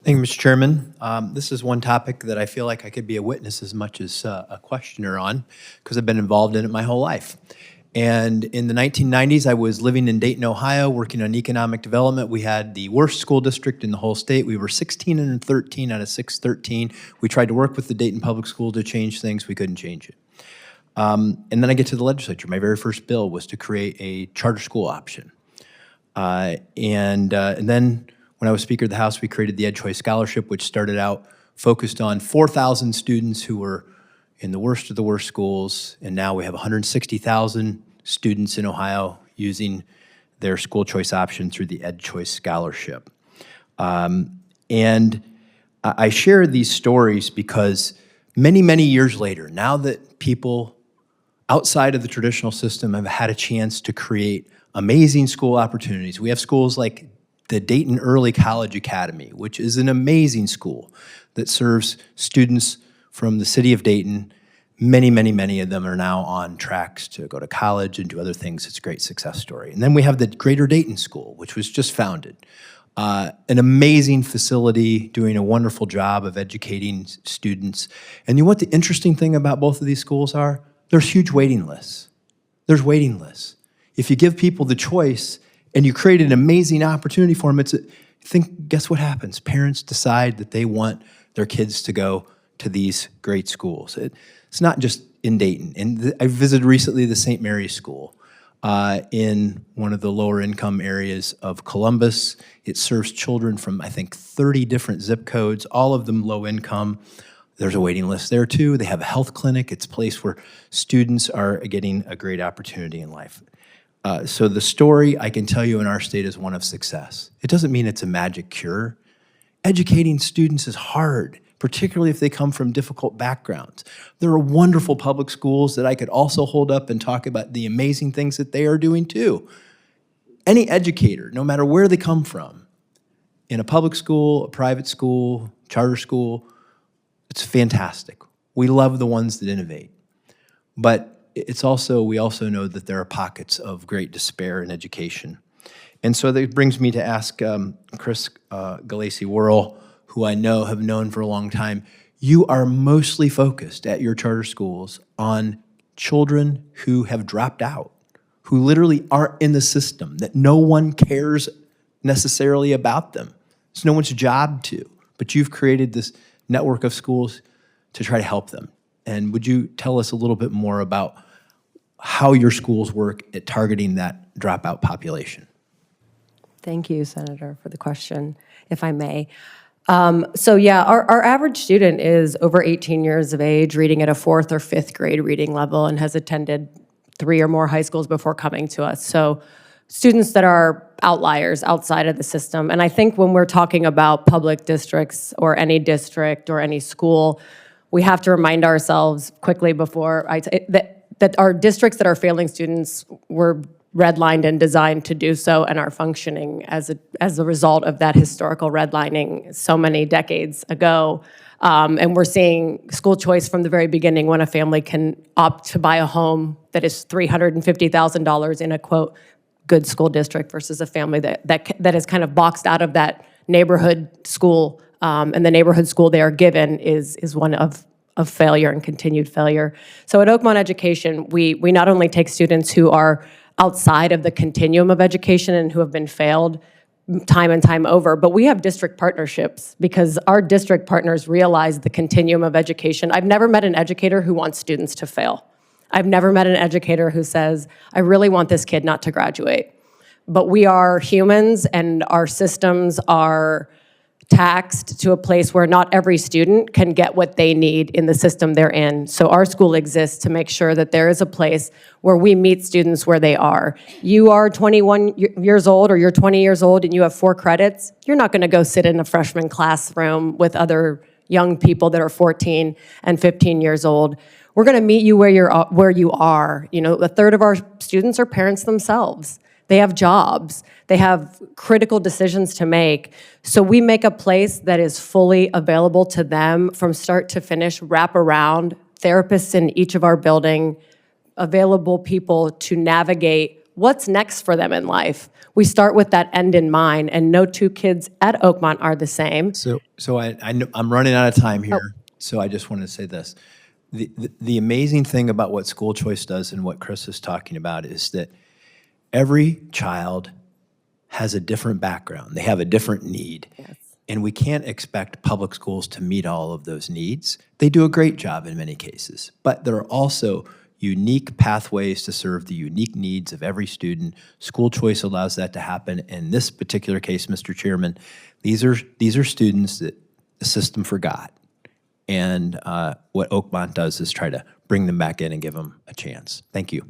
Thank you, Mr. Chairman. This is one topic that I feel like I could be a witness as much as a questioner on, because I've been involved in it my whole life. And in the 1990s, I was living in Dayton, Ohio, working on economic development. We had the worst school district in the whole state. We were 16 and 13 out of 613. We tried to work with the Dayton Public School to change things. We couldn't change it. And then I get to the legislature. My very first bill was to create a charter school option. And then when I was Speaker of the House, we created the Ed Choice Scholarship, which started out focused on 4,000 students who were in the worst of the worst schools, and now we have 160,000 students in Ohio using their school choice option through the Ed Choice Scholarship. And I share these stories because many, many years later, now that people outside of the traditional system have had a chance to create amazing school opportunities, we have schools like the Dayton Early College Academy, which is an amazing school that serves students from the city of Dayton. Many, many, many of them are now on tracks to go to college and do other things. It's a great success story. And then we have the Greater Dayton School, which was just founded. An amazing facility doing a wonderful job of educating students. And you know what the interesting thing about both of these schools are? There's huge waiting lists. There's waiting lists. If you give people the choice and you create an amazing opportunity for them, guess what happens? Parents decide that they want their kids to go to these great schools. It's not just in Dayton. And I visited recently the St. Mary's School in one of the lower income areas of Columbus. It serves children from, I think, 30 different zip codes, all of them low income. There's a waiting list there too. They have a health clinic. It's a place where students are getting a great opportunity in life. So the story I can tell you in our state is one of success. It doesn't mean it's a magic cure. Educating students is hard, particularly if they come from difficult backgrounds. There are wonderful public schools that I could also hold up and talk about the amazing things that they are doing too. Any educator, no matter where they come from, in a public school, a private school, charter school, it's fantastic. We love the ones that innovate. But we also know that there are pockets of great despair in education. And so that brings me to ask Chris Galassi-Worrell, who I have known for a long time. You are mostly focused at your charter schools on children who have dropped out, who literally aren't in the system, that no one cares necessarily about them. It's no one's job to, but you've created this network of schools to try to help them. And would you tell us a little bit more about how your schools work at targeting that dropout population? Thank you, Senator, for the question, if I may. So yeah, our average student is over 18 years of age, reading at a 4th or 5th grade reading level, and has attended 3 or more high schools before coming to us. So students that are outliers outside of the system. And I think when we're talking about public districts or any district or any school, we have to remind ourselves quickly before that our districts that are failing students were redlined and designed to do so and are functioning as a result of that historical redlining so many decades ago. And we're seeing school choice from the very beginning when a family can opt to buy a home that is $350,000 in a, quote, good school district versus a family that is kind of boxed out of that neighborhood school. And the neighborhood school they are given is one of failure and continued failure. So at Oakmont Education, we not only take students who are outside of the continuum of education and who have been failed time and time over, but we have district partnerships because our district partners realize the continuum of education. I've never met an educator who wants students to fail. I've never met an educator who says, I really want this kid not to graduate. But we are humans and our systems are taxed to a place where not every student can get what they need in the system they're in. So our school exists to make sure that there is a place where we meet students where they are. You are 21 years old or you're 20 years old and you have 4 credits, you're not gonna go sit in a freshman classroom with other young people that are 14 and 15 years old. We're gonna meet you where you are. You know, a third of our students are parents themselves. They have jobs. They have critical decisions to make. So we make a place that is fully available to them from start to finish, wrap around, therapists in each of our building, available people to navigate what's next for them in life. We start with that end in mind, and no two kids at Oakmont are the same. So I know I'm running out of time here, so I just wanted to say this. The amazing thing about what school choice does and what Chris is talking about is that every child has a different background. They have a different need. Yes. And we can't expect public schools to meet all of those needs. They do a great job in many cases, but there are also unique pathways to serve the unique needs of every student. School choice allows that to happen. In this particular case, Mr. Chairman, these are students that the system forgot. And what Oakmont does is try to bring them back in and give them a chance. Thank you.